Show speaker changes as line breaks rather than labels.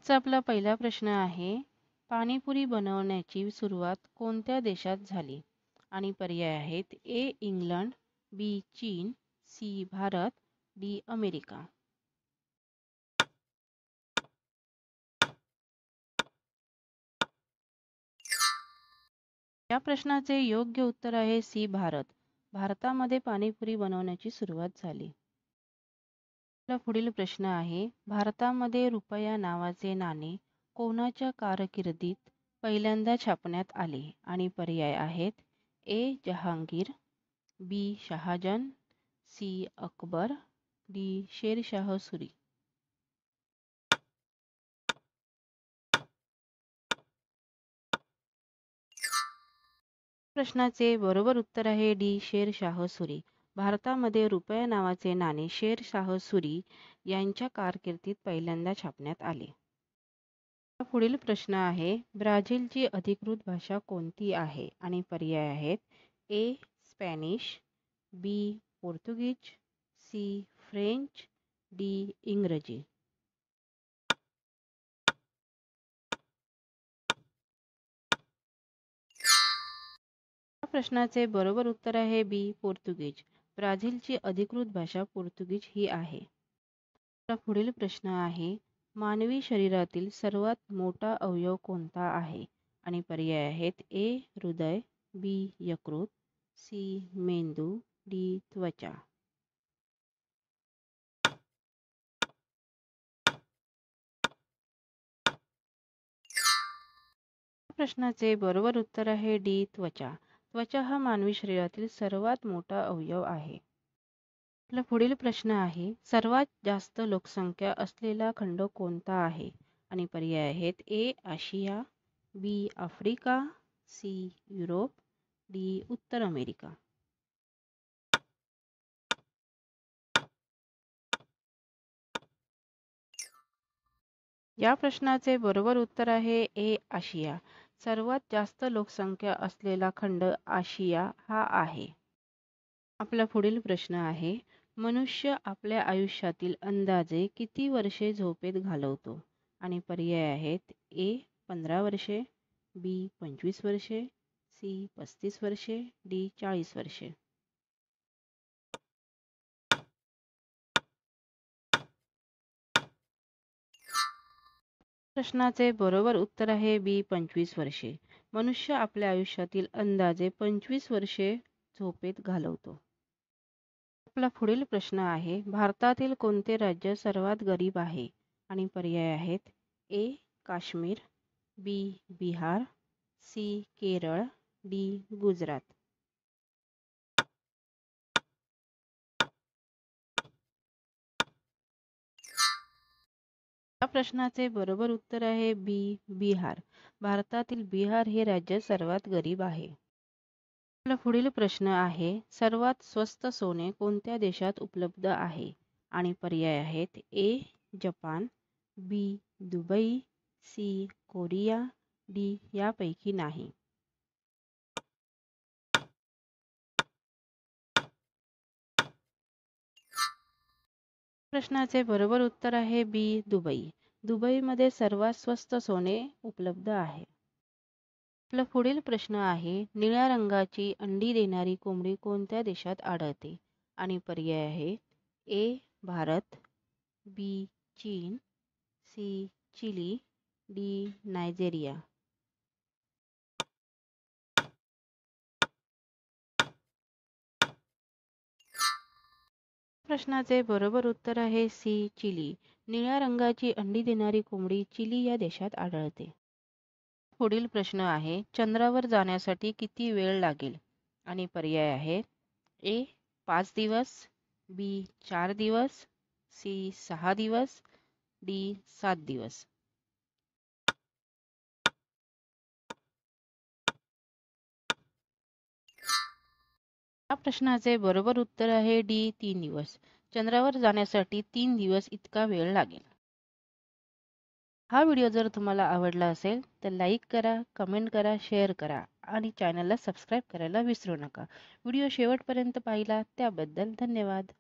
आजचा आपला पहिला प्रश्न आहे, पाणीपुरी बनवण्याची सुरुवात कोणत्या देशात झाली? आणि पर्याय आहेत ए. इंग्लंड, बी. चीन, सी. भारत, डी. अमेरिका. या प्रश्नाचे योग्य उत्तर आहे सी. भारत. भारतामध्ये पाणीपुरी बनवण्याची सुरुवात झाली. आपला पुढील प्रश्न आहे, भारतामध्ये रुपया नावाचे नाणे कोणाच्या कारकिर्दीत पहिल्यांदा छापण्यात आले? आणि पर्याय आहेत ए. जहांगीर, बी. शहाजहान, सी. अकबर, डी. शेरशाह सुरी. प्रश्नाचे बरोबर उत्तर आहे डी. शेरशाह सुरी. भारतामध्ये रुपया नावाचे नाणे शेरशाह सुरी यांच्या कारकिर्दीत पहिल्यांदा छापण्यात आले. पुढील प्रश्न आहे, ब्राझीलची अधिकृत भाषा कोणती आहे? आणि पर्याय आहेत ए. स्पॅनिश, बी. पोर्तुगीज, सी. French, D. इंग्रजी. या प्रश्नाचे बरोबर उत्तर आहे बी. पोर्तुगीज. ब्राझीलची अधिकृत भाषा पोर्तुगीज ही आहे. पुढील प्रश्न आहे, मानवी शरीरातील सर्वात मोठा अवयव कोणता आहे? आणि पर्याय आहेत ए. हृदय, बी. यकृत, सी. मेंदू, डी. त्वचा. प्रश्नाचे बरोबर उत्तर आहे डी. त्वचा. त्वचा हा मानवी शरीरातील सर्वात मोठा अवयव आहे. आपला पुढील प्रश्न आहे, सर्वात जास्त लोकसंख्या असलेला खंड कोणता आहे? आणि पर्याय आहेत A. Asia, B. Africa, C. Europe, D. उत्तर अमेरिका. या प्रश्नाचे बरोबर उत्तर आहे ए. आशिया. सर्वात जास्त लोकसंख्या असलेला खंड आशिया हा आहे. आपला पुढील प्रश्न आहे, मनुष्य आपल्या आयुष्यातील अंदाजे किती वर्षे झोपेत घालवतो? आणि पर्याय आहेत ए. 15 वर्षे, बी. 25 वर्षे, सी. 35 वर्षे, डी. 40 वर्षे. प्रश्नाचे बरोबर उत्तर आहे बी. 25 वर्षे. मनुष्य आपल्या आयुष्यातील अंदाजे 25 वर्षे झोपेत घालवतो. आपला पुढील प्रश्न आहे, भारतातील कोणते राज्य सर्वात गरीब आहे? आणि पर्याय आहेत ए. काश्मीर, बी. बिहार, सी. केरळ, डी. गुजरात. या प्रश्नाचे बरोबर उत्तर आहे बी. बिहार. भारतातील बिहार हे राज्य सर्वात गरीब आहे. आपला पुढील प्रश्न आहे, सर्वात स्वस्त सोने कोणत्या देशात उपलब्ध आहे? आणि पर्याय आहेत A. Japan, B. Dubai, C. Korea, D. यापैकी नाही. प्रश्नाचे बरोबर उत्तर आहे बी. दुबई. दुबईमध्ये सर्वात स्वस्त सोने उपलब्ध आहे. आपला पुढील प्रश्न आहे, निळ्या रंगाची अंडी देणारी कोंबडी कोणत्या देशात आढळते? आणि पर्याय आहे ए. भारत, बी. चीन, सी. Chilli, D. नायजेरिया. प्रश्नाचे बरोबर उत्तर आहे सी. चिली. निळ्या रंगाची अंडी देणारी कोंबडी चिली या देशात आढळते. पुढील प्रश्न आहे, चंद्रावर जाण्यासाठी किती वेळ लागेल? आणि पर्याय आहे ए. 5 दिवस, बी. 4 दिवस, सी. 6 दिवस, डी. 7 दिवस. या प्रश्नाचे बरोबर उत्तर आहे डी. 3 दिवस. चंद्रावर जाण्यासाठी 3 दिवस इतका वेळ लागेल. हा व्हिडिओ जर तुम्हाला आवडला असेल तर लाईक करा, कमेंट करा, शेअर करा आणि चॅनलला सबस्क्राईब करायला विसरू नका. व्हिडिओ शेवटपर्यंत पाहिला त्याबद्दल धन्यवाद.